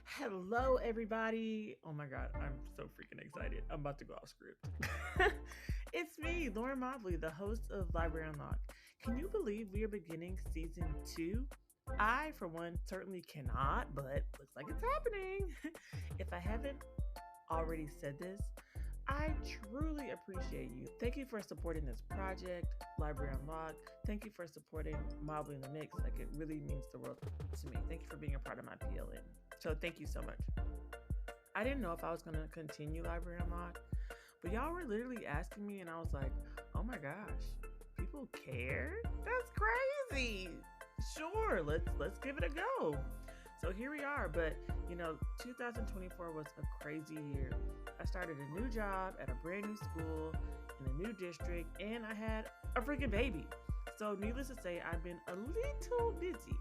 Hello, everybody. Oh my God, I'm so freaking excited. I'm about to go off script. It's me, Lauren Mobley, the host of Library Unlocked. Can you believe we are beginning season two? I, for one, certainly cannot, but looks like it's happening. If I haven't already said this, I truly appreciate you. Thank you for supporting this project, Library Unlocked. Thank you for supporting Mobley in the Mix. Like, it really means the world to me. Thank you for being a part of my PLN. So, thank you so much. I didn't know if I was going to continue Library Unlocked, but y'all were literally asking me, and I was like, oh my gosh, people care? That's crazy. Sure, let's give it a go. So here we are, but 2024 was a crazy year. I started a new job at a brand new school in a new district, and I had a freaking baby. So needless to say, I've been a little busy.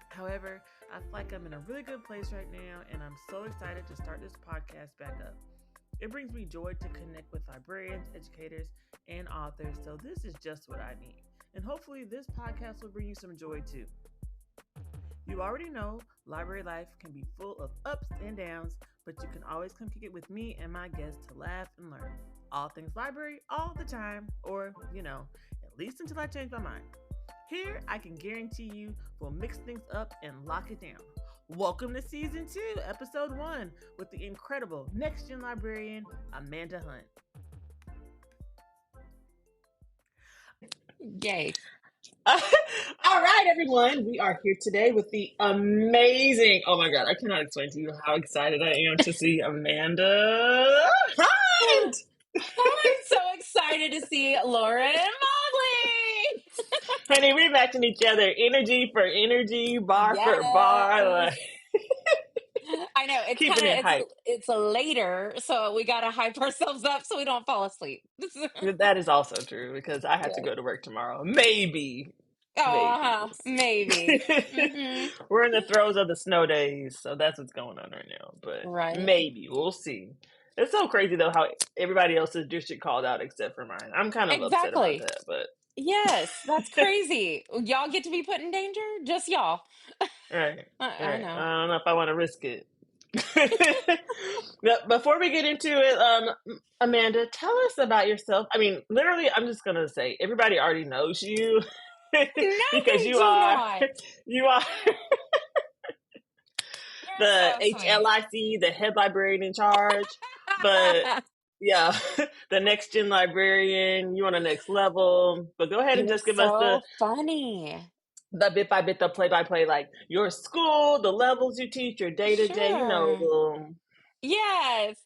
However, I feel like I'm in a really good place right now, and I'm so excited to start this podcast back up. It brings me joy to connect with librarians, educators, and authors, so this is just what I need. And hopefully, this podcast will bring you some joy too. You already know library life can be full of ups and downs, but you can always come kick it with me and my guests to laugh and learn. All things library, all the time, or, at least until I change my mind. Here, I can guarantee you we'll mix things up and lock it down. Welcome to Season 2, Episode 1, with the incredible Next Gen librarian, Amanda Hunt. Yay. All right, everyone. We are here today with the amazing, oh my God, I cannot explain to you how excited I am to see Amanda Hunt. I'm so excited to see Lauren Mobley. Honey, we're matching each other energy for energy, bar for bar, Yes. like, I know it's keeping it hype. it's a later, so we gotta hype ourselves up so we don't fall asleep. That is also true because I have to Yeah. go to work tomorrow. Maybe. We'll see. Maybe. Mm-hmm. We're in the throes of the snow days, so that's what's going on right now. But Right. maybe we'll see. It's so crazy though how everybody else's district called out except for mine. I'm kind of upset about Exactly. that, but Yes, that's crazy. Y'all get to be put in danger? Just y'all. right, I right. know. I don't know if I want to risk it. But before we get into it, Amanda, tell us about yourself. I mean, literally, I'm just gonna say everybody already knows you No, because they do not. you are You're the so sweet. HLIC, the head librarian in charge. But yeah, the next gen librarian, you on the next level. But go ahead and You're just give us so funny. the bit by bit, the play by play, like your school, the levels you teach, your day to day, Sure. the Yes.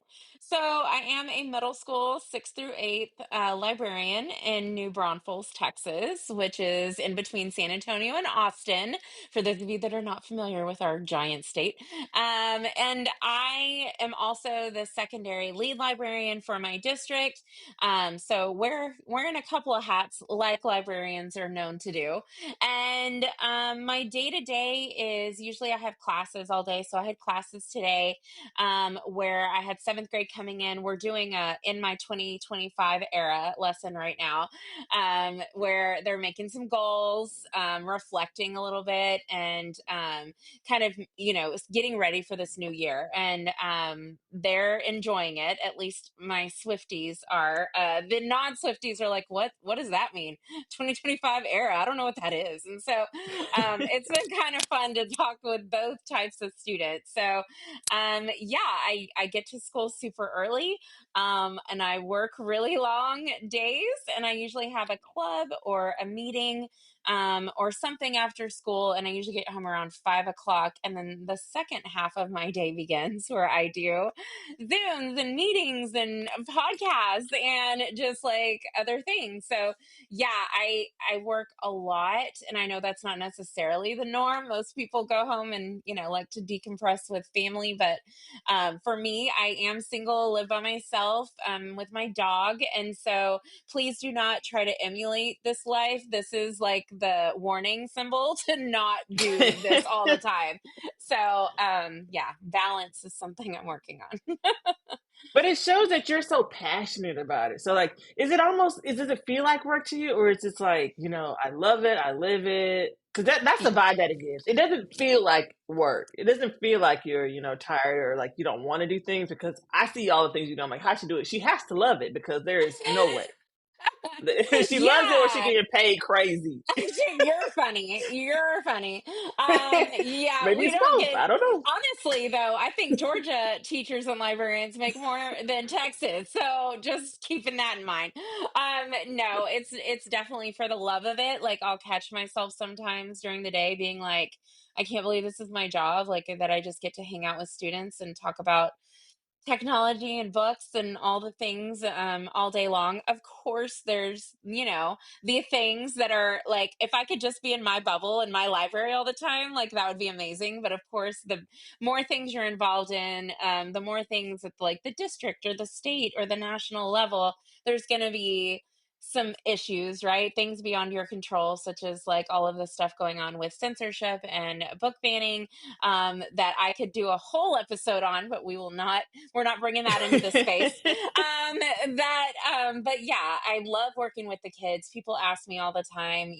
So I am a middle school 6th through 8th librarian in New Braunfels, Texas, which is in between San Antonio and Austin, for those of you that are not familiar with our giant state. And I am also the secondary lead librarian for my district. So we're wearing a couple of hats like librarians are known to do. And my day to day is usually I have classes all day. So I had classes today where I had seventh grade coming in. We're doing a in my 2025 era lesson right now, where they're making some goals, reflecting a little bit, and kind of getting ready for this new year. And they're enjoying it. At least my Swifties are. The non-Swifties are like, what does that mean? 2025 era. I don't know what that is. And so it's been kind of fun to talk with both types of students. So yeah, I get to school super early, and I work really long days, and I usually have a club or a meeting, or something after school, and I usually get home around 5 o'clock, and then the second half of my day begins where I do Zooms and meetings and podcasts and just like other things. So yeah, I work a lot, and I know that's not necessarily the norm. Most people go home and like to decompress with family, but for me, I am single, live by myself, with my dog, and so please do not try to emulate this life. This is like the warning symbol to not do this all the time. So yeah, balance is something I'm working on. but it shows that you're so passionate about it. So like, does it feel like work to you, or is it like, I love it, I live it? Because that's the vibe that it gives. It doesn't feel like work. It doesn't feel like you're, tired or like you don't want to do things because I see all the things you do. I'm like, how she do it? She has to love it because there is no way. She loves it or she Yeah. getting paid crazy. You're funny. You're funny. Yeah, Maybe we it's don't both. get, I don't know. honestly though, I think Georgia teachers and librarians make more than Texas. So just keeping that in mind. No, it's definitely for the love of it. Like I'll catch myself sometimes during the day being like, I can't believe this is my job, like that I just get to hang out with students and talk about technology and books and all the things all day long. Of course, there's, the things that are like, if I could just be in my bubble in my library all the time, like that would be amazing. But of course, the more things you're involved in, the more things at like the district or the state or the national level, there's going to be some issues, right? Things beyond your control, such as like all of the stuff going on with censorship and book banning, that I could do a whole episode on, but we're not bringing that into this space. But yeah, I love working with the kids. People ask me all the time,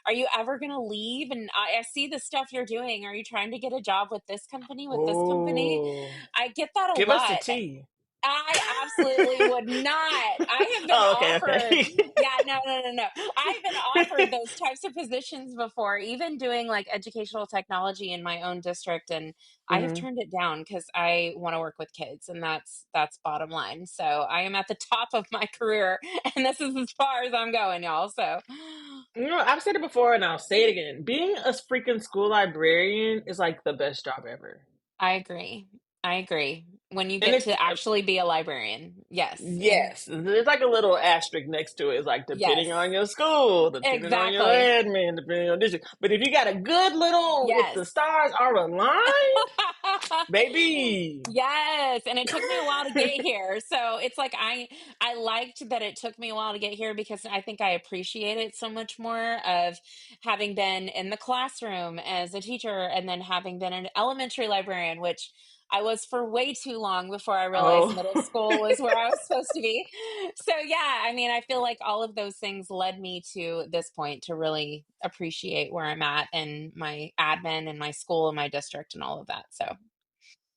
are you ever going to leave? And I see the stuff you're doing. Are you trying to get a job with this company, with this company? Oh, I get that a give us the lot. tea. I absolutely would not. I have been Oh, okay, offered, okay. yeah, no, no, no, no. I've been offered those types of positions before, even doing like educational technology in my own district, and I have hmm turned it down because I want to work with kids, and that's bottom line. So I am at the top of my career, and this is as far as I'm going, y'all. So I've said it before and I'll say it again. Being a freaking school librarian is like the best job ever. I agree. I agree. When you And get it's to actually be a librarian, yes, and yes, there's like a little asterisk next to it. It's like depending yes, on your school, depending on your exactly. admin, depending on district. But if you got a good little, if Yes. the stars are aligned, baby. Yes, and it took me a while to get here. So it's like I liked that it took me a while to get here because I think I appreciate it so much more of having been in the classroom as a teacher and then having been an elementary librarian, which I was for way too long before I realized Oh, middle school was where I was supposed to be. So yeah, I mean, I feel like all of those things led me to this point to really appreciate where I'm at and my admin and my school and my district and all of that. So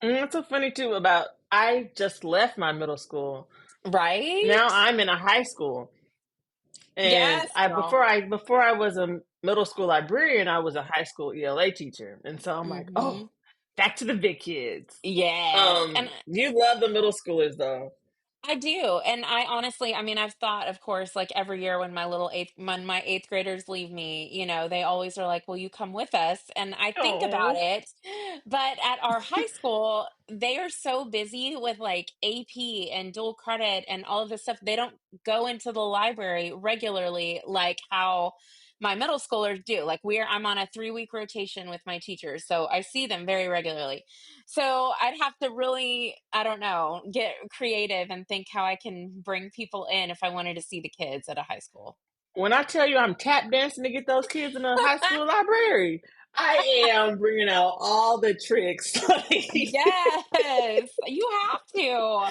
It's so funny too about I just left my middle school. Now right? I'm in a high school. And Yes, I girl. before I was a middle school librarian, I was a high school ELA teacher. And so I'm like, oh, Mhm. back to the big kids. Yes, and You love the middle schoolers though. I do, and I honestly, I mean, I've thought, of course, like every year when my eighth graders leave me, they always are like, "Will you come with us?" And I think about Oh. it, but at our high school, they are so busy with like AP and dual credit and all of this stuff. They don't go into the library regularly like how my middle schoolers do. Like I'm on a 3-week rotation with my teachers, so I see them very regularly. So I'd have to really, I don't know, get creative and think how I can bring people in if I wanted to see the kids at a high school. When I tell you I'm tap dancing to get those kids in a high school library, I am bringing out all the tricks. Yes, you have to.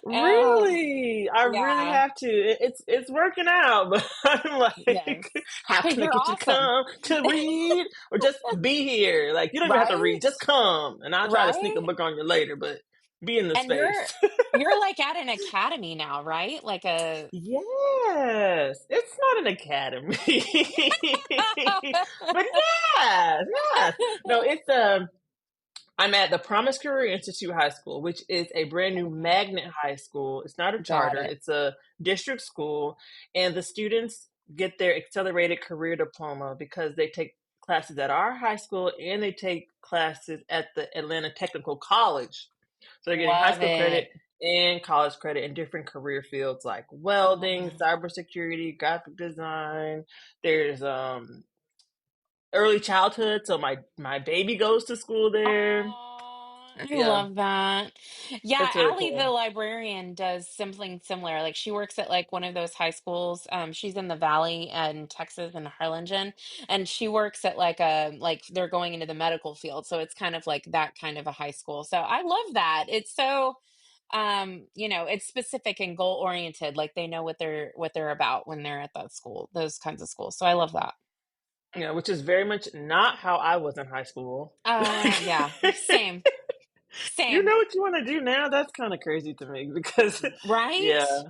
Really, I really Yeah, have to. It's working out, but I'm yes. like, how Because can I you're get you to awesome, come to read or just be here? Like you don't even have to read, right? just come, and I'll try to sneak a Right? book on you later. But be in the And space. you're like at an academy now, right? Like a Yes, it's not an academy, but yes, yes. No, it's I'm at the Promise Career Institute High School, which is a brand new magnet high school. It's not a got charter, it. it's a district school. And the students get their accelerated career diploma because they take classes at our high school and they take classes at the Atlanta Technical College. So they're getting high Love school credit it. and college credit in different career fields like I love welding, it. cybersecurity, graphic design. There's early childhood, so my baby goes to school there. Oh, I Yeah, love that. Yeah, it's really Allie, the cool. librarian, does something similar. Like she works at like one of those high schools. She's in the Valley in Texas in Harlingen, and she works at like they're going into the medical field. So it's kind of like that kind of a high school. So I love that. It's so it's specific and goal oriented. Like they know what they're about when they're at that school, those kinds of schools. So I love that. Yeah, which is very much not how I was in high school. Yeah, same, You same, know what you want to do now? That's kind of crazy to me because, right? yeah,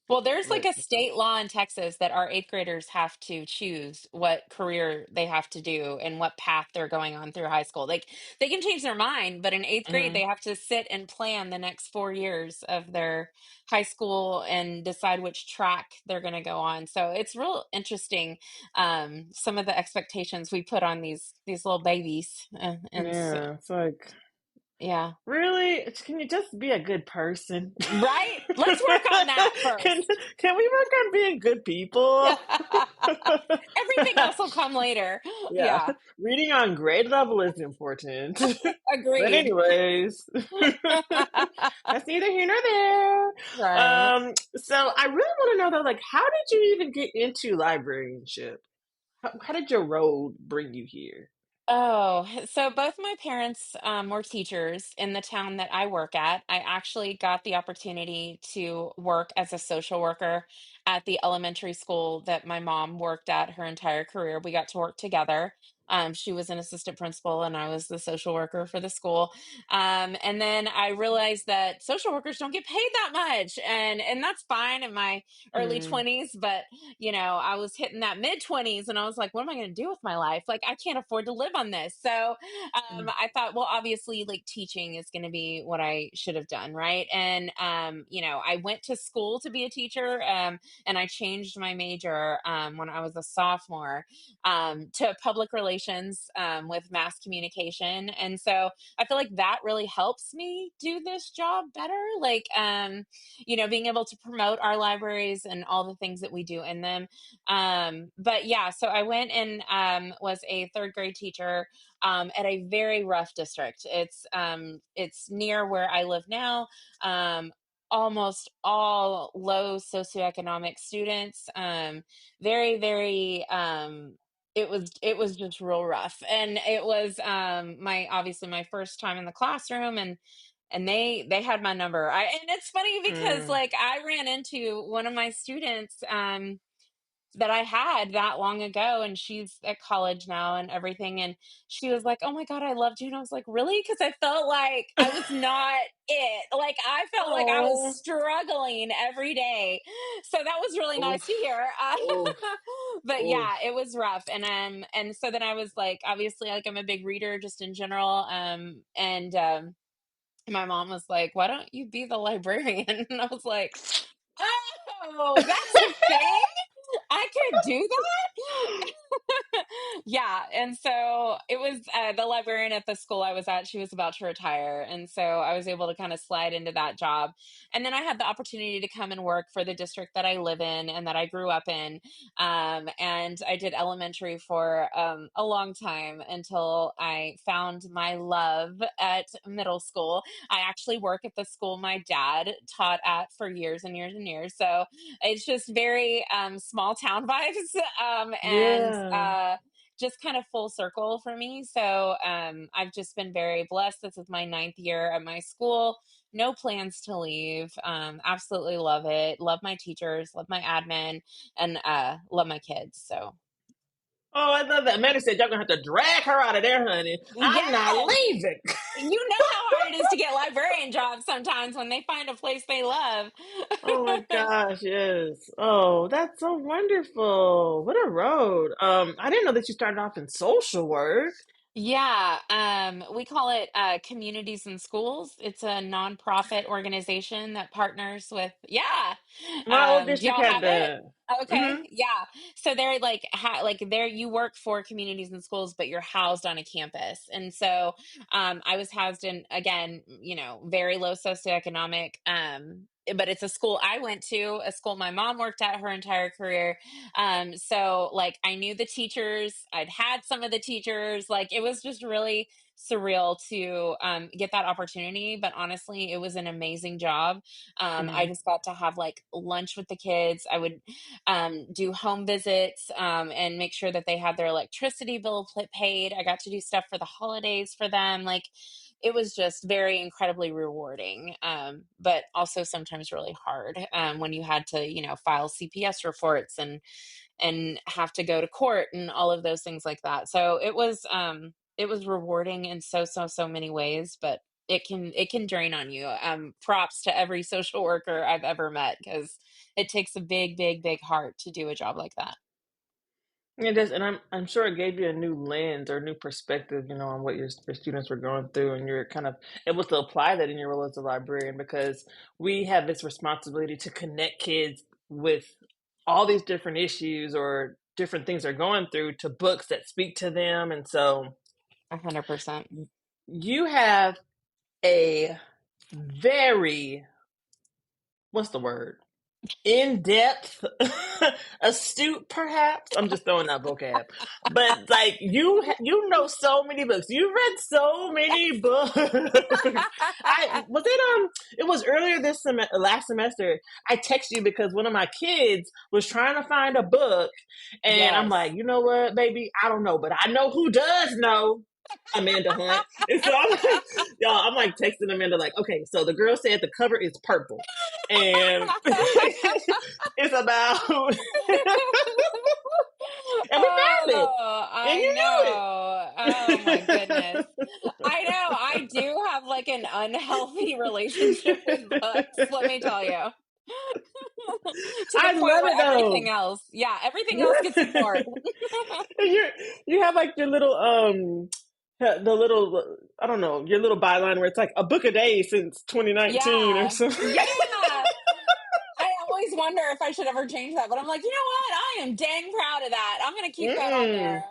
Well, there's like but a state law in Texas that our eighth graders have to choose what career they have to do and what path they're going on through high school. Like they can change their mind, but in eighth grade, they mhm. have to sit and plan the next 4 years of their high school and decide which track they're going to go on. So it's real interesting, some of the expectations we put on these little babies, and so, Yeah, it's like, yeah, really? Can you just be a good person? right. Let's work on that Can first. can we work on being good people? Everything else will come later. Yeah, Yeah. reading on grade level is important. But Agreed. anyways, that's neither here nor there. Right. So I really want to know though, like, how did you even get into librarianship? How did your road bring you here? Oh, so both my parents were teachers in the town that I work at. I actually got the opportunity to work as a social worker at the elementary school that my mom worked at her entire career. We got to work together. She was an assistant principal and I was the social worker for the school. And then I realized that social workers don't get paid that much, and that's fine in my early Mm, 20s, but I was hitting that mid 20s and I was like, what am I going to do with my life? Like, I can't afford to live on this. So mm, I thought, well, obviously, like teaching is going to be what I should have done. Right. And, I went to school to be a teacher, and I changed my major when I was a sophomore, to public relations, with mass communication. And so I feel like that really helps me do this job better. Like, being able to promote our libraries and all the things that we do in them. But yeah, so I went and was a third grade teacher at a very rough district. It's near where I live now. Almost all low socioeconomic students. Very, very. It was just real rough, and it was my obviously my first time in the classroom, and they had my number. And it's funny because mm. like I ran into one of my students that I had that long ago, and she's at college now and everything, and she was like, "Oh my god, I loved you." And I was like, "Really?" Because I felt like I was not it. Like I felt like I was Oh, struggling every day. So that was really nice to oof, hear. oof, But oof. yeah, it was rough. And so then I was like, obviously, like I'm a big reader just in general. And my mom was like, "Why don't you be the librarian?" And I was like, "Oh, that's a thing? I could do that?" Yeah, and so it was, the librarian at the school I was at, she was about to retire, and so I was able to kinda slide into that job, and then I had the opportunity to come and work for the district that I live in and that I grew up in, and I did elementary for, a long time until I found my love at middle school. I actually work at the school my dad taught at for years and years and years, so it's just very small town vibes, and Yeah. just kind of full circle for me. So I've just been very blessed. This is my ninth year at my school. No plans to leave. Absolutely love it. Love my teachers. Love my admin, and love my kids. So Oh, I love that. Amanda said y'all gonna have to drag her out of there, honey. I'm not yes, leaving. you know how hard it is to get librarian jobs sometimes when they find a place they love. Oh my gosh, yes. Oh, that's so wonderful. What a road. I didn't know that you started off in social work. Yeah, we call it Communities in Schools. It's a nonprofit organization that partners with, yeah. My old Do district y'all had have it? that. Okay, Mm-hmm. yeah. So they're like, like there you work for communities and schools, but you're housed on a campus. And so I was housed in, again, very low socioeconomic. But it's a school I went to, a school my mom worked at her entire career. So like I knew the teachers, I'd had some of the teachers, like it was just really surreal to get that opportunity. But honestly, it was an amazing job. I Mm-hmm. just got to have like lunch with the kids. I would do home visits, and make sure that they had their electricity bill paid. I got to do stuff for the holidays for them. Like it was just very incredibly rewarding, but also sometimes really hard when you had to, file CPS reports and have to go to court and all of those things like that. So it was rewarding in so many ways, but it can drain on you. Props to every social worker I've ever met, because it takes a big heart to do a job like that. It does, and I'm sure it gave you a new lens or new perspective, on what your students were going through, and you're kind of able to apply that in your role as a librarian because we have this responsibility to connect kids with all these different issues or different things they're going through to books that speak to them, and so 100%. you have a very, what's the word? In-depth, astute, perhaps. I'm just throwing out vocab, but like you know so many books. You read so many books. I was it. It was earlier this last semester. I texted you because one of my kids was trying to find a book, and I'm Yes. like, you know what, baby? I don't know, but I know who does know. Amanda Hunt. And so I'm like, y'all, I'm like texting Amanda, like, okay, so the girl said the cover is purple. And it's about and we found it. Oh, And I you knew it. know. Oh my goodness. I know. I do have like an unhealthy relationship with books, let me tell you. To the I point love where it though. everything else gets ignored. And you have like your little the little I don't know, your little byline where it's like a book a day since 2019 or Yeah. something. Yeah. I always wonder if I should ever change that, but I'm like, you know what? I am dang proud of that. I'm gonna keep that on there.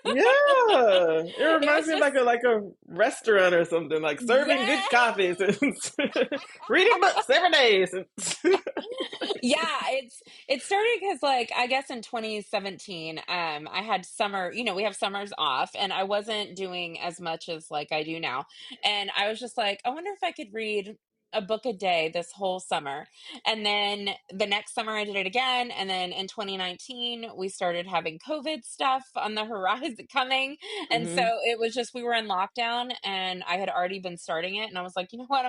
Mm-mm. Yeah, it It reminds was me of just, like a restaurant or something, like serving good yeah. coffee since reading books every day since. Yeah, it started because, like, I guess in 2017, I had summer, we have summers off, and I wasn't doing as much as like I do now. And I was just like, I wonder if I could read a book a day this whole summer. And then the next summer I did it again. And then in 2019, we started having COVID stuff on the horizon coming. And so Hmm. it was just, we were in lockdown and I had already been starting it. And I was like, you know what?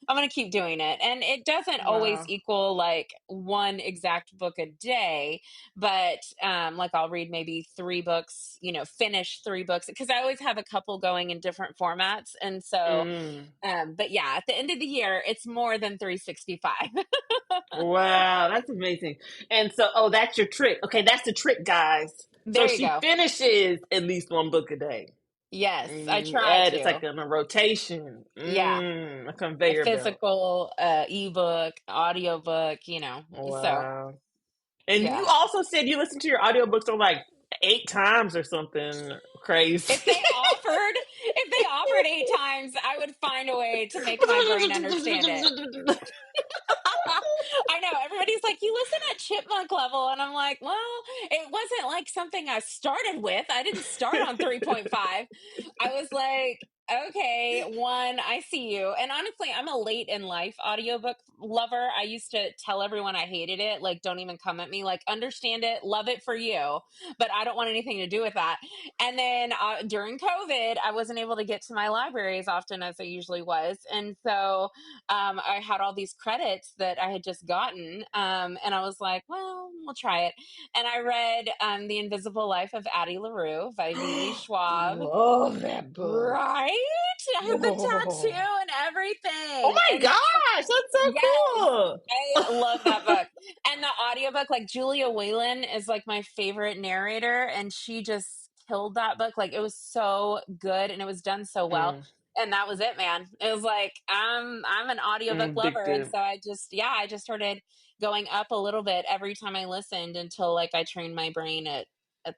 I'm going to keep doing it. And it doesn't always Wow. equal like one exact book a day, but like I'll read maybe three books, finish three books, because I always have a couple going in different formats. And so, Mm. but yeah, at the end of the year, it's more than 365. Wow, that's amazing. And so, oh, that's your trick. Okay, that's the trick, guys. So There you she go. finishes at least one book a day. Yes, I And you try add, it's to. like on a rotation. Yeah. A A conveyor belt. physical ebook, audiobook, so Wow. And you yeah. also said you listened to your audiobooks on like 8 times or something crazy. If they offered 8 times, I would find a way to make my brain understand it. I know everybody's like, you listen at chipmunk level, and I'm like, well, it wasn't like something I started with. I didn't start on 3.5. I was like, okay, one, I see you. And honestly, I'm a late in life audiobook lover. I used to tell everyone I hated it, like, don't even come at me, like, understand it, love it for you, but I don't want anything to do with that. And then during COVID, I wasn't able to get to my library as often as I usually was, and so I had all these credits that I had just gotten. And I was like, well, we'll try it. And I read The Invisible Life of Addie LaRue by V.E. Schwab. Love that book. Right? I have the tattoo Whoa. and Oh everything. my And now, gosh, that's so yes, cool. I love that book. And the audiobook, like Julia Whalen is like my favorite narrator, and she just killed that book. Like, it was so good and it was done so well. Mm, And that was it, man. It was like, I'm an audiobook lover. And addictive. so I just started going up a little bit every time I listened until like I trained my brain at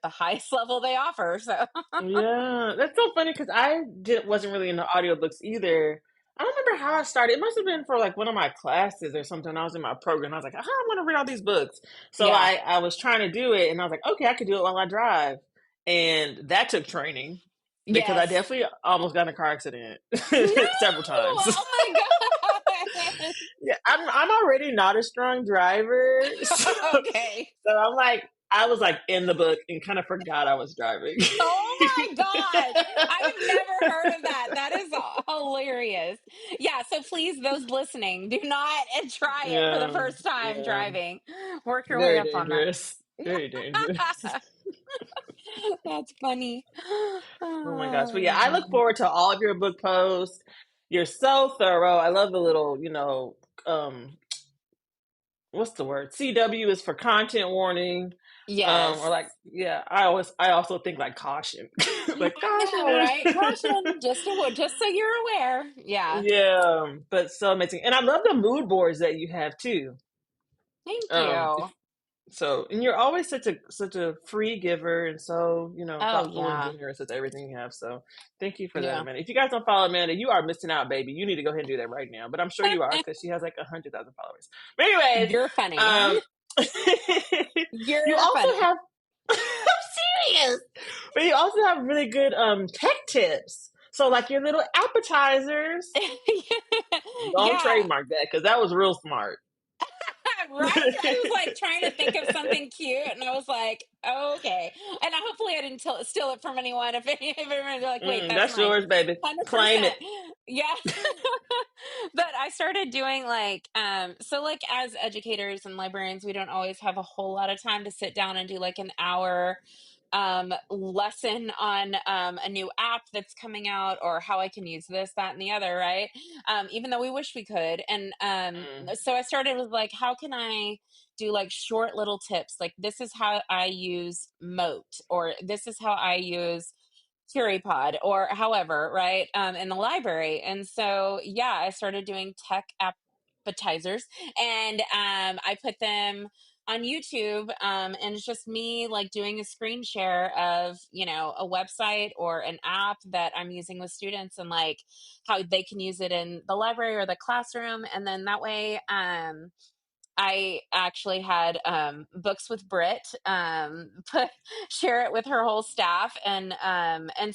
the highest level they offer. So Yeah, that's so funny because wasn't really into audiobooks either. I don't remember how I started. It must have been for like one of my classes or something. I was in my program. I was like, I want to read all these books. So yeah. I was trying to do it and I was like, okay, I could do it while I drive. And that took training because I Yes. definitely almost got in a car accident No. several times. Oh my God. Yeah, I'm already not a strong driver. Okay. So I'm like, I was like in the book and kind of forgot I was driving. Oh my gosh. I've never heard of that. That is hilarious. Yeah. So please, those listening, do not try it for the Yeah, first time yeah, driving. Work your way very up on that. dangerous. Very dangerous. That's funny. Oh my gosh. But yeah, Oh, I look man. forward to all of your book posts. You're so thorough. I love the little, um, what's the word? CW is for content warning. Or Yes. like, yeah, I also think like caution. Like I know, caution. right? Caution, just so you're aware. Yeah. Yeah, but so amazing. And I love the mood boards that you have too. Thank If you. and you're always such a free giver and so, Oh, thoughtful and yeah. generous with everything you have. So thank you for that, Yeah. Amanda. If you guys don't follow Amanda, you are missing out, baby. You need to go ahead and do that right now. But I'm sure you are because she has like 100,000 followers. But anyways, You're funny. um you You're also funny. have I'm serious. But you also have really good tech tips. So like your little appetizers. Don't Yeah. trademark that because that was real smart. Right? I was like trying to think of something cute, and I was like, okay. And hopefully, I didn't steal it from anyone. If everyone's like, wait, that's That's mine, yours, baby. Claim 100%. it. Yeah. But I started doing like, so like as educators and librarians, we don't always have a whole lot of time to sit down and do like an hour lesson on a new app that's coming out or how I can use this, that, and the other, right? Even though we wish we could. And Mm, so I started with like, how can I do like short little tips? Like, this is how I use Moat, or this is how I use CurryPod, or however, right? In the library. And so, yeah, I started doing tech appetizers, and I put them on YouTube. And it's just me like doing a screen share of, a website or an app that I'm using with students, and like how they can use it in the library or the classroom. And then that way, I actually had books with Brit put share it with her whole staff, and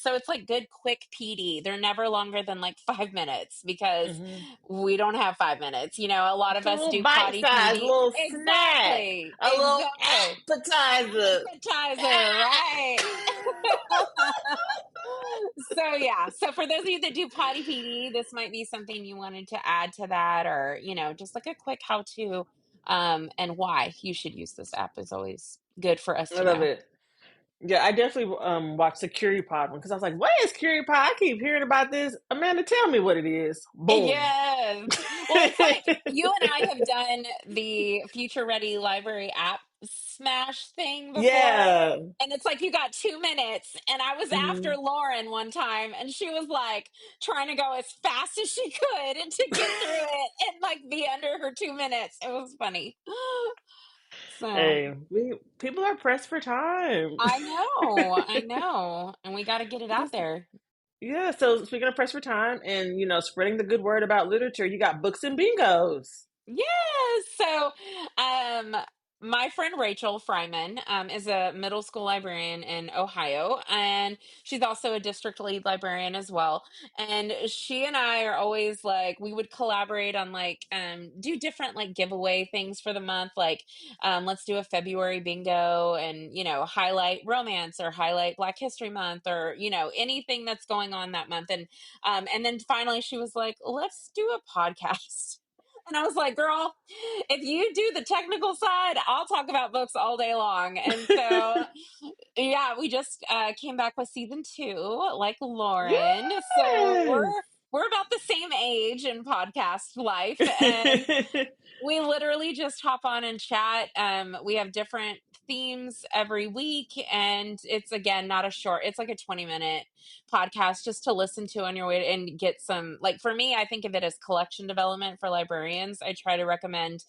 so it's like good quick PD. They're never longer than like 5 minutes because hmm we don't have 5 minutes. A lot It's of a us little do bite potty size, PD. little snack, Exactly, a little exactly. appetizer. Appetizer, right? So yeah, so for those of you that do potty PD, this might be something you wanted to add to that, or just like a quick how to, and why you should use this app is always good for us I to love know. it. Yeah, I definitely watched the CurryPod one because I was like, "What is CurryPod? I keep hearing about this." Amanda, tell me what it is. Boom. Yes. Well, it's like you and I have done the Future Ready Library app smash thing before. Yeah. And it's like you got 2 minutes. And I was after Mhm. Lauren one time, and she was like trying to go as fast as she could and to get through it and like be under her 2 minutes. It was funny. So Hey, people are pressed for time. I know, I know. And we got to get it out Just there. yeah. So speaking of press for time, and spreading the good word about literature, you got books and bingos. Yes. So, my friend Rachel Fryman is a middle school librarian in Ohio, and she's also a district lead librarian as well. And she and I are always like, we would collaborate on like do different like giveaway things for the month. Like, let's do a February bingo, and highlight romance or highlight Black History Month, or anything that's going on that month. And then finally she was like, let's do a podcast. And I was like, girl, if you do the technical side, I'll talk about books all day long. And so, yeah, we just came back with season 2, like Lauren. So Yes. we're about the same age in podcast life, and we literally just hop on and chat. We have different themes every week, and it's again not a short. It's like a 20-minute podcast just to listen to on your way and get some. Like for me, I think of it as collection development for librarians. I try to recommend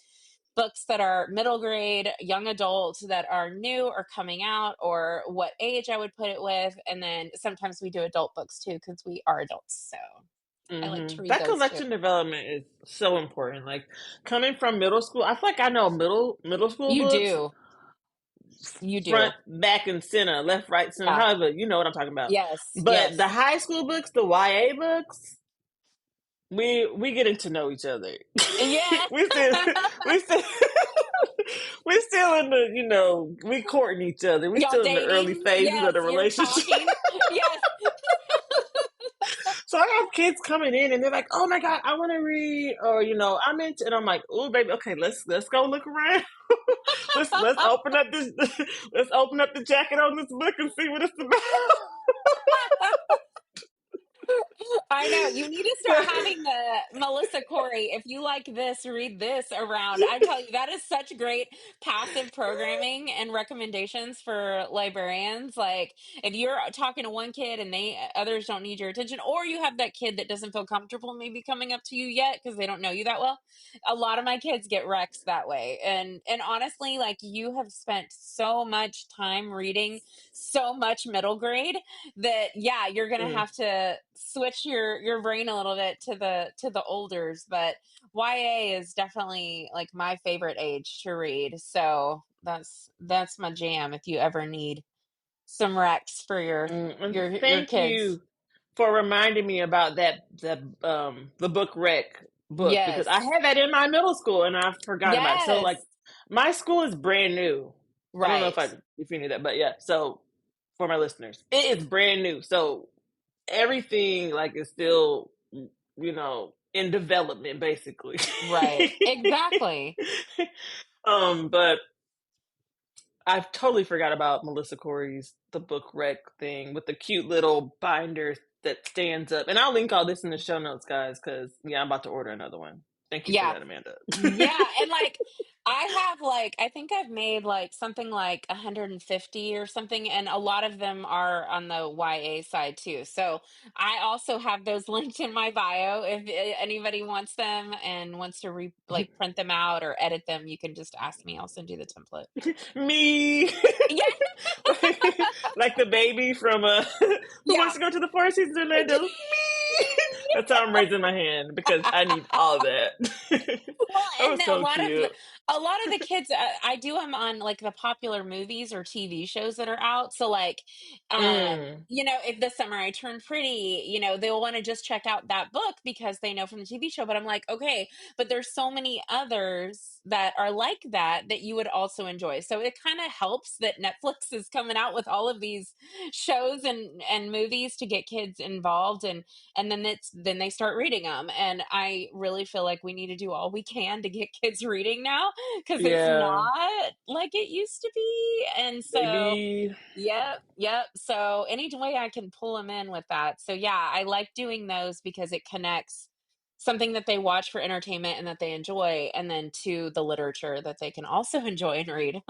books that are middle grade, young adult, that are new or coming out, or what age I would put it with, and then sometimes we do adult books too because we are adults. So I like to read That those too. collection development is so important. Like coming from middle school, I feel like I know middle school You books do. You front, do. back, and center, left, right, center. Yeah. However, you know what I'm talking about. Yes. But the Yes. high school books, the YA books, we getting to know each other. Yeah. we still we still we're still in the we courting each other. We Y'all still in the early dating? phases of Yes. the You're relationship. talking. Yes. So I have kids coming in and they're like, "Oh my god, I want to read," or I'm into, and I'm like, "Oh baby, okay, let's go look around. let's open up this let's open up the jacket on this book and see what it's about." I know. You need to start having the Melissa Corey, if you like this, read this around. I tell you, that is such great passive programming and recommendations for librarians. Like, if you're talking to one kid and others don't need your attention, or you have that kid that doesn't feel comfortable maybe coming up to you yet because they don't know you that well. A lot of my kids get wrecked that way. And honestly, like, you have spent so much time reading so much middle grade that, yeah, you're gonna Mm. have to switch your brain a little bit to the olders. But YA is definitely like my favorite age to read, so that's my jam if you ever need some recs for your And your thank kids. you for reminding me about the book rec book, because I Yes, had that in my middle school and I forgot about it. So yes, like my school is brand new. I don't know right, if you knew that, but yeah. So for my listeners, it is brand new. So everything like is still in development basically. right, exactly. But I totally forgot about Melissa Corey's the book rec thing with the cute little binder that stands up. And I'll link all this in the show notes, guys, because yeah, I'm about to order another one. Thank you for Yeah, that, Amanda. yeah, and like I think I've made like something like 150 or something, and a lot of them are on the YA side too. So I also have those linked in my bio. If anybody wants them and wants to like print them out or edit them, you can just ask me. I'll send you the template. Me. Yeah, Like the baby from Who yeah. Wants to Go to the Four Seasons Orlando? Me. That's how I'm raising my hand because I need all that. Well, That and was so cute. a lot of the kids, I do them on like the popular movies or TV shows that are out. So like, Mm. if this summer I turned pretty, they'll want to just check out that book because they know from the TV show. But I'm like, okay, but there's so many others that are like that you would also enjoy. So it kind of helps that Netflix is coming out with all of these shows and movies to get kids involved, and then they start reading them. And I really feel like we need to do all we can to get kids reading now, because it's Yeah, not like it used to be. And so baby. yep, so any way I can pull them in with that. So yeah, I like doing those because it connects something that they watch for entertainment and that they enjoy, and then to the literature that they can also enjoy and read.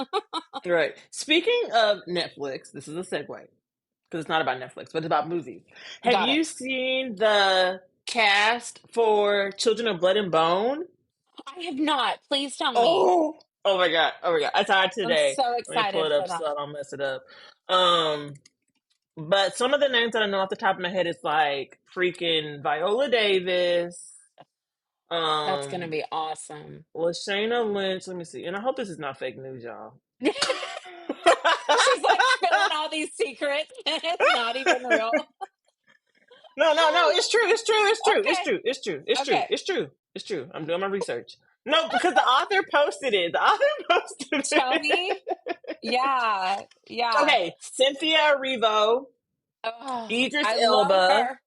Right. Speaking of Netflix, this is a segue because it's not about Netflix, but it's about movies. Have Got it. you seen the cast for Children of Blood and Bone? I have not. Please tell me. Oh, oh my god, oh my god! I saw it I'm today. so Let me pull excited it for up so that. I don't mess it up. Um, but some of the names that I know off the top of my head is like freaking Viola Davis, That's gonna um, be awesome. Lashana Lynch. Let me see, and I hope this is not fake news, y'all. She's like spilling all these secrets and it's not even real. No. It's true. It's true. It's true. It's Okay. true. It's true. It's true. Okay. It's true. It's true. I'm doing my research. No, because the author posted it. The author posted Tell it. me. Yeah. Yeah. Okay, Cynthia Erivo, Oh, Idris I love Elba, her.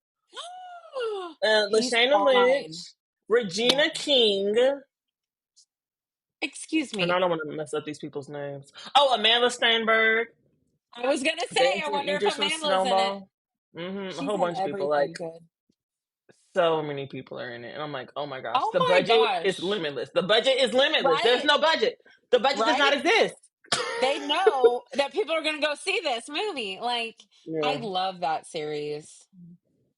He's Lashana Lynch, fine. Yeah. Regina King, Excuse and I me. don't want to mess up these people's names. Oh, Amanda Steinberg, I was gonna say, I dancing wonder if Idris from Amanda's in it. Snowball. A She's whole in bunch of people. everything Like good. so many people are in it, and I'm like, oh my gosh, Oh the my budget is gosh. limitless. The budget is limitless. There's Right? no budget. The budget does not Right? exist. They know that people are gonna go see this movie. Like, I Yeah, love that series.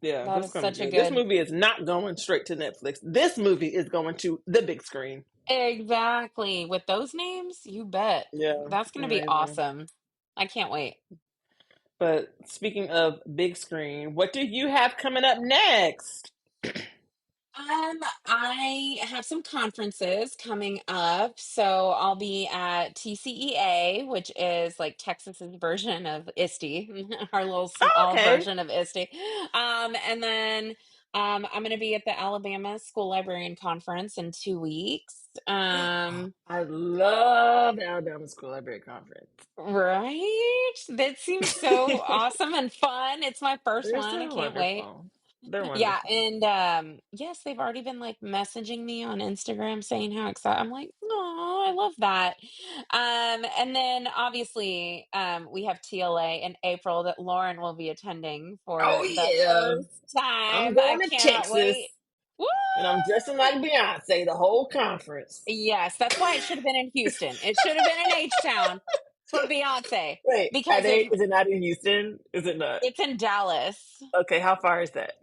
yeah, That this is is gonna be such a good. This good. movie is not going straight to Netflix. This movie is going to the big screen. Exactly. With those names, you bet. Yeah, That's going to be amazing. awesome. I can't wait. But speaking of big screen, what do you have coming up next? I have some conferences coming up. So I'll be at TCEA, which is like Texas's version of ISTE, our little Oh, small okay. version of ISTE. And then I'm going to be at the Alabama School Librarian Conference in 2 weeks. I love the Alabama School Library Conference. Right? That seems so awesome and fun. It's my first They're one. I so can't wait. wonderful. They're Yeah, wonderful. and yes, they've already been like messaging me on Instagram saying how excited. I'm like, oh, I love that. And then obviously, we have TLA in April that Lauren will be attending Oh for the yeah, first I'm time. I going to cannot Texas, wait. Woo! and I'm dressing like Beyonce the whole conference. Yes, that's why it should have been in Houston. It should have been in H Town for Beyonce Wait, are because they? if Is it not in Houston? Is it not? it's in Dallas, Okay, how far is that?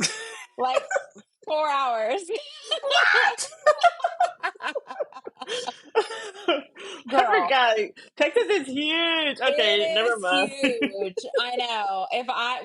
like 4 hours. What? I Girl, forgot. Texas is huge. Okay, it never is mind. huge. I know.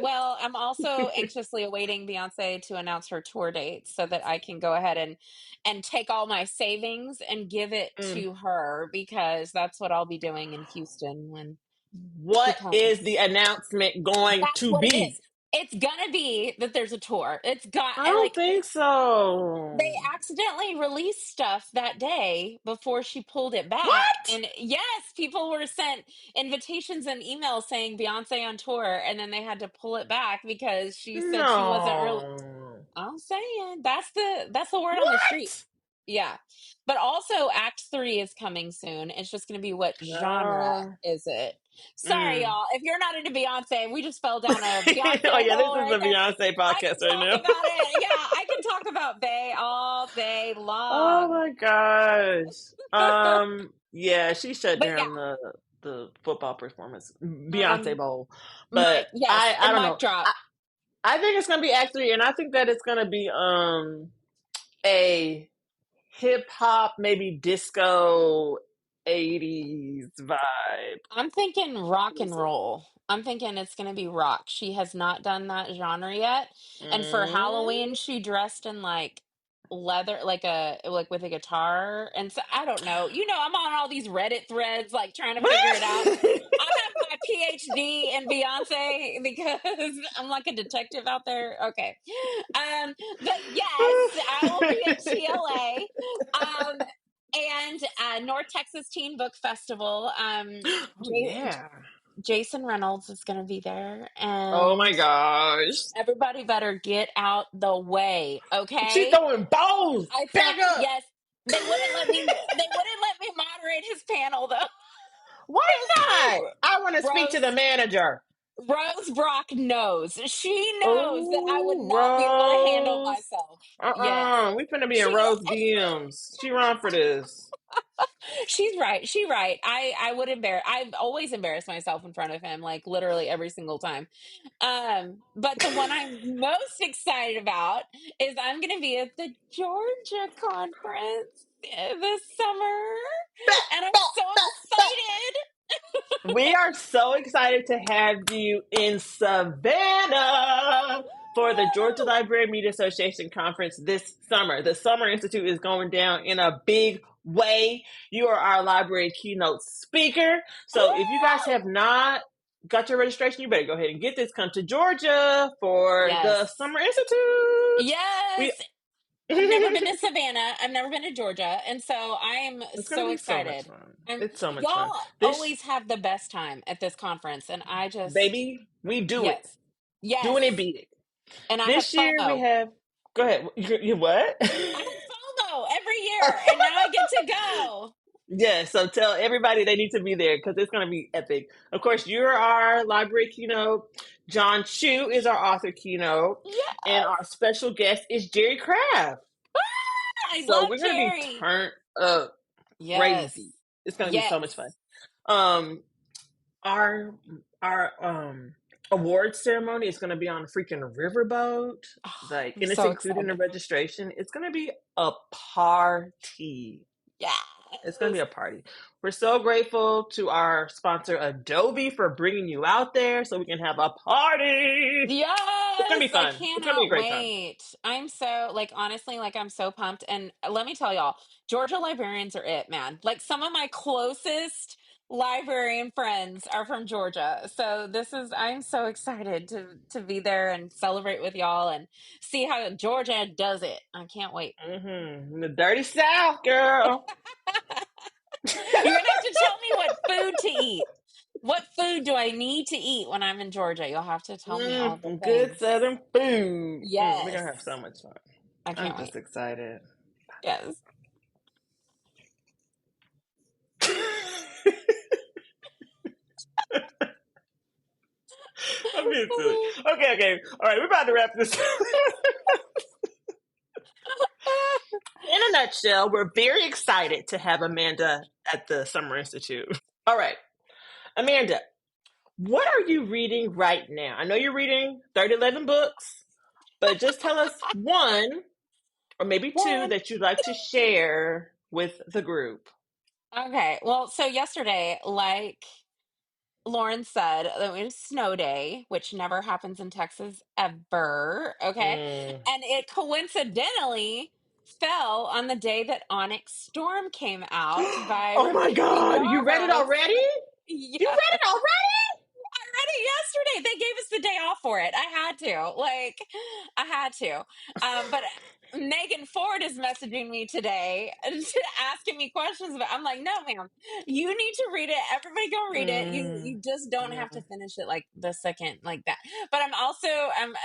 Well, I'm also anxiously awaiting Beyonce to announce her tour dates so that I can go ahead and take all my savings and give it Mm. to her because that's what I'll be doing in Houston when she What is the comes. announcement going That's to what it be? is. It's gonna be that there's a tour. It's got I I don't like think they so. accidentally released stuff that day before she pulled it back. What? And yes, people were sent invitations and emails saying Beyonce on tour, and then they had to pull it back because she said she wasn't real. No. I'm saying that's the word on the street. What? Yeah. But also Act 3 is coming soon. It's just gonna be what genre Uh, is it? Sorry, mm. y'all. If you're not into Beyonce, we just fell down a Oh Beyonce yeah, this hole is right the there. Beyonce I podcast can right talk now. about it. Yeah, I can talk about Bey all day Oh long. my gosh. Yeah, she shut But yeah, down the football performance, Beyonce um, Bowl. Mike, But yes, I and don't mic know. drop. I think it's gonna be actually, and I think that it's gonna be a hip hop, maybe disco 80s vibe. I'm thinking rock What is and roll. I'm thinking it's going to be rock. She has not done that genre yet. it? And for Halloween, she dressed in like leather, like with a guitar. And so I don't know. I'm on all these Reddit threads, like trying to figure it out. I have my PhD in Beyonce because I'm like a detective out there. Okay. But yes, I will be at TLA. And North Texas Teen Book Festival. Oh yeah. Jason Reynolds is going to be there, Oh my and gosh. everybody better get out the way, She okay? throwing balls. I Back think up. yes, they wouldn't let me. They wouldn't let me moderate his panel though. Why not? I want to speak to the Rose manager. Rose Brock knows. She knows that I would Oh, not be able to handle Rose. myself. Yes, We finna be in she. Rose DMs. She run for this. She's right. She right. I would embarrass. I've always embarrassed myself in front of him, like literally every single time. But the one I'm most excited about is I'm going to be at the Georgia conference this summer, and I'm so excited. We are so excited to have you in Savannah for the Georgia Woo! Library Media Association conference this summer. The Summer Institute is going down in a big way. You are our library keynote speaker. So if you guys Woo! have not got your registration, you better go ahead and get this. Come to Georgia for the Yes, Summer Institute. We yes. I've never been to Savannah. I've never been to Georgia, and so I am It's gonna so be so much excited. fun. And It's so much fun. y'all This always have the best time at this conference, and I just baby, we do it. yes, yes, Doing it big. and I have This year we FOMO. have. Go ahead. You what? I have FOMO every year, and now I get to go. Yeah. So tell everybody they need to be there because it's going to be epic. Of course, you're our library keynote. John Chu is our author keynote, and Yes, our special guest is Jerry Craft. I So love we're going to be Jerry. turned up Yes, crazy. It's going to be so yes. much fun. Um, our our award ceremony is going to be on a freaking riverboat, Oh, like, I'm and it's so included in the excited. registration. It's going to be a party. It's going to be Yes, a party. We're so grateful to our sponsor Adobe for bringing you out there so we can have a party. It's going to yes. be I fun. It's going to be a cannot great time. wait. I'm so like honestly, like I'm so pumped. And let me tell y'all, Georgia librarians are it, man. Like some of my closest librarian friends are from Georgia. So I'm so excited to be there and celebrate with y'all and see how Georgia does it. I can't wait. The dirty South, girl. You're gonna have to tell me what food to eat. What food do I need to eat when I'm in Georgia? You'll have to tell me all the Some good things. Southern food. We're Yes. gonna have so much fun. I I'm can't just wait. excited. Yes. I'm being silly. Okay. All right, we're about to wrap this. In a nutshell, we're very excited to have Amanda at the Summer Institute. All right, Amanda, what are you reading right now? I know you're reading 3011 books, but just tell us one or maybe two One. that you'd like to share with the group. Okay. Well, so yesterday, like Lauren said, it was snow day, which never happens in Texas ever. Okay. Mm. And it coincidentally fell on the day that Onyx Storm came out by Oh my Rebecca God, you read it Yarros. already? You Yeah. read it already? Read it yesterday. They gave us the day off for it. I had to. I had to. But Megan Ford is messaging me today asking me questions about. I'm like, no, ma'am, you need to read it. Everybody go read it. You just don't have to Yeah. finish it like the second like that. But I'm also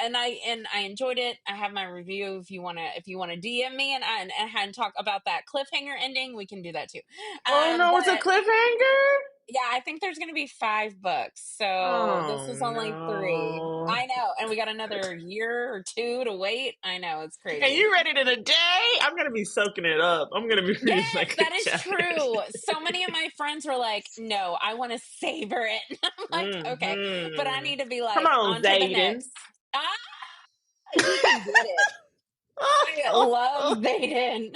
and I enjoyed it. I have my review. If you wanna DM me and talk about that cliffhanger ending, we can do that too. Oh no, it's a But cliffhanger? yeah, I think there's going to be 5 books. So this Oh is only 3. no. I know. And we got another year or 2 to wait. I know. It's And crazy. you read it in a day? I'm gonna be soaking it up. I'm gonna be reading Yes, like a that is chapter. true. So many of my friends were like, no, I want to savor it. I'm like, okay. But I need to be Come like, on, on to the Zayden. next. Ah, he can get it. I love Zayden.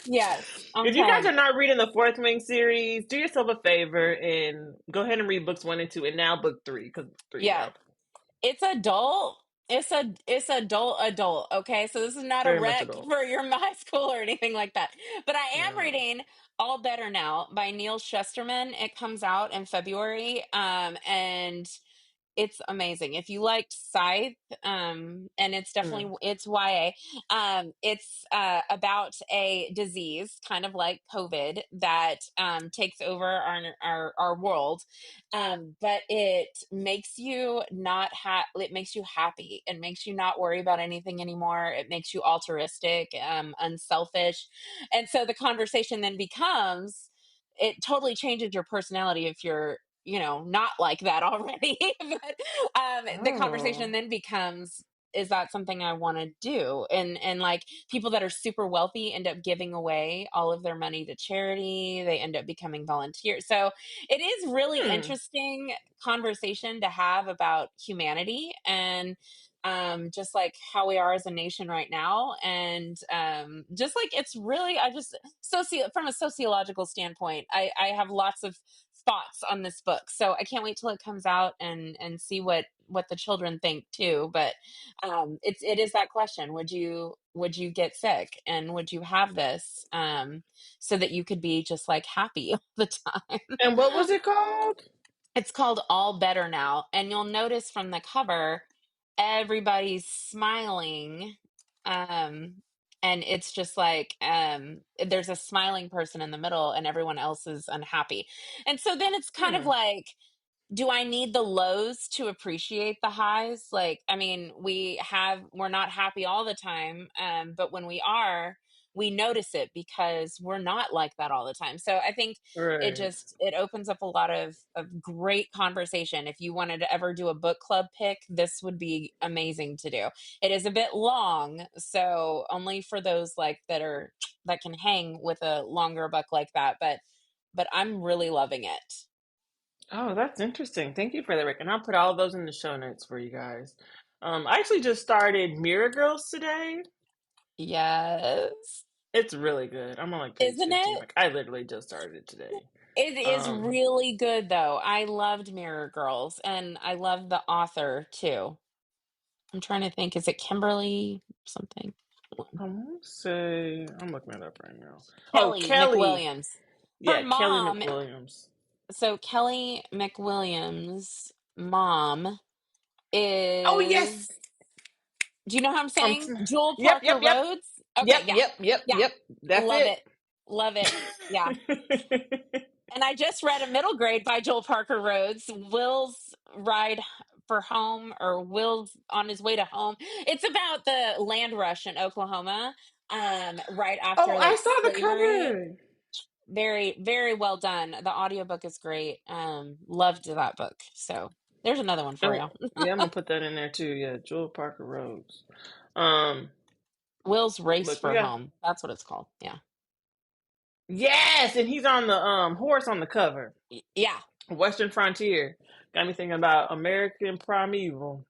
Yes, I'm If you guys telling are you. not reading the Fourth Wing series, do yourself a favor and go ahead and read books 1 and 2, and now book 3 because 3 is Yeah. out. It's adult. It's adult. Okay, so this is not a Very much rec adult. for your high school or anything like that. But I am No. reading All Better Now by Neil Shusterman. It comes out in February, and it's amazing. If you liked Scythe, and it's Mm. definitely it's YA. It's about a disease, kind of like COVID, that takes over our world. But it makes you not it makes you happy. It makes you not worry about anything anymore. It makes you altruistic, unselfish, and so the conversation then becomes. It totally changes your personality if you're not like that already. But the Oh. conversation then becomes, is that something I want to do? And like people that are super wealthy end up giving away all of their money to charity. They end up becoming volunteers. So it is really Hmm. interesting conversation to have about humanity and just like how we are as a nation right now. And just like it's really, I just from a sociological standpoint, I have lots of thoughts on this book. So I can't wait till it comes out and see what the children think too. But it is that question: would you get sick, and would you have this so that you could be just like happy all the time? And what was it called? It's called All Better Now, and you'll notice from the cover, everybody's smiling. Um, and it's just like there's a smiling person in the middle, and everyone else is unhappy. And so then it's kind of Hmm. like, do I need the lows to appreciate the highs? Like, I mean, we're not happy all the time, but when we are, we notice it because we're not like that all the time. So I think Right. it opens up a lot of great conversation. If you wanted to ever do a book club pick, this would be amazing to do. It is a bit long, so only for those like that can hang with a longer book like that. But I'm really loving it. Oh, that's interesting. Thank you for that, Rick. And I'll put all those in the show notes for you guys. I actually just started Mirror Girls today. Yes. It's really good. I'm on like page Isn't 15. it? Like I literally just started it today. It is Um, really good though. I loved Mirror Girls, and I love the author too. I'm trying to think, is it Kimberly something? I want to say I'm looking it up right now. Oh, Kelly Kelly. McWilliams. Her Yeah, Kelly mom, McWilliams. so Kelly McWilliams' mom Oh is, yes. do you know how I'm From saying? Jewel Yep, Parker yep, yep. Rhodes? Okay, Yep, yeah. yep, yep, Yeah. yep. That's Love it. it. Love it. Yeah. And I just read A Middle Grade by Joel Parker Rhodes, Will's Ride for Home, or Will's on his way to home. It's about the land rush in Oklahoma, right Oh, after I like saw the slavery. cover. Very, very well done. The audiobook is great. Loved that book. So there's another one for Oh, you. yeah, I'm gonna put that in there too. Yeah, Joel Parker Rhodes. Um, Will's Race look, we for got Home. That's what it's called. Yeah. yes, and he's on the horse on the cover. Yeah. Western Frontier. Got me thinking about American Primeval.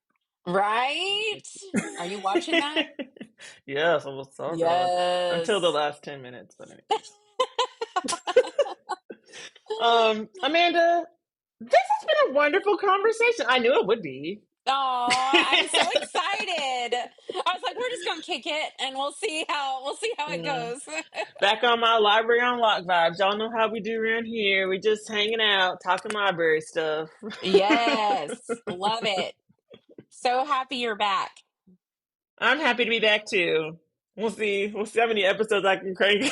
Right? Are you watching that? Yes, I was so good until the Yes. last 10 minutes. But anyways, Amanda, this has been a wonderful conversation. I knew it would be. Oh, I'm so excited. I was like, we're just gonna kick it and we'll see how it Yeah. goes. Back on my library on lock vibes. Y'all know how we do around here. We just hanging out, talking library stuff. Yes. Love it. So happy you're back. I'm happy to be back too. We'll see. We'll see how many episodes I can crank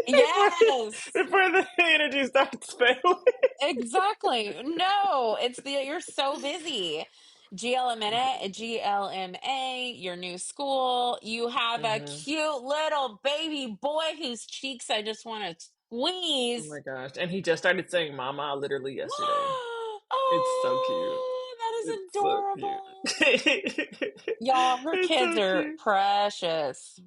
Yes. before the energy starts failing. Exactly. No, you're so busy. GLMA, your new school. You have a Hmm. cute little baby boy whose cheeks I just want to Oh squeeze. my gosh. And he just started saying mama literally yesterday. It's so cute. Oh, that is It's so adorable. cute. Y'all, her It's kids so are cute. precious.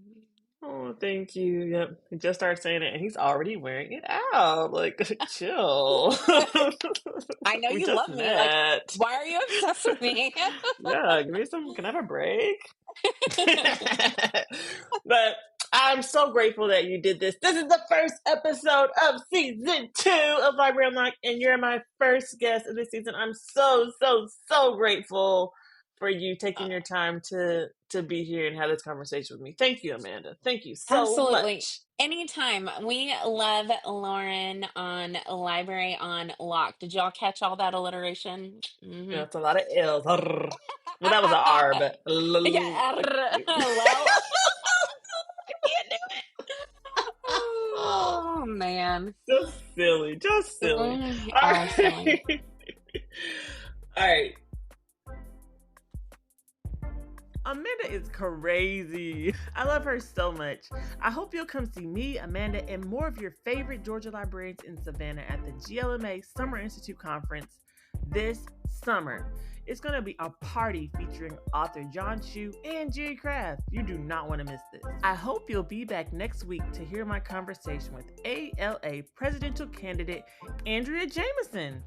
Oh, thank you. Yep. He just started saying it and he's already wearing it out. Like, chill. I know We you just love me. Like, met. why are you obsessed with me? Yeah, give me some. Can I have a break? But I'm so grateful that you did this. This is the first episode of season 2 of Library Unlocked, and you're my first guest of this season. I'm so, so, so grateful for you taking your time to be here and have this conversation with me. Thank you, Amanda. Thank you so Absolutely. much. Anytime. We love Lauren on Library on Lock. Did y'all catch all that alliteration? Yeah, Mm-hmm. it's a lot of L's. Well, that was an R, but Yeah. thank you. Well, I can't do it. Oh, man. Just silly. Just silly. You All are silly. right. All right. Amanda is crazy. I love her so much. I hope you'll come see me, Amanda, and more of your favorite Georgia librarians in Savannah at the GLMA Summer Institute Conference this summer. It's going to be a party featuring author John Chu and Jerry Craft. You do not want to miss this. I hope you'll be back next week to hear my conversation with ALA presidential candidate Andrea Jameson.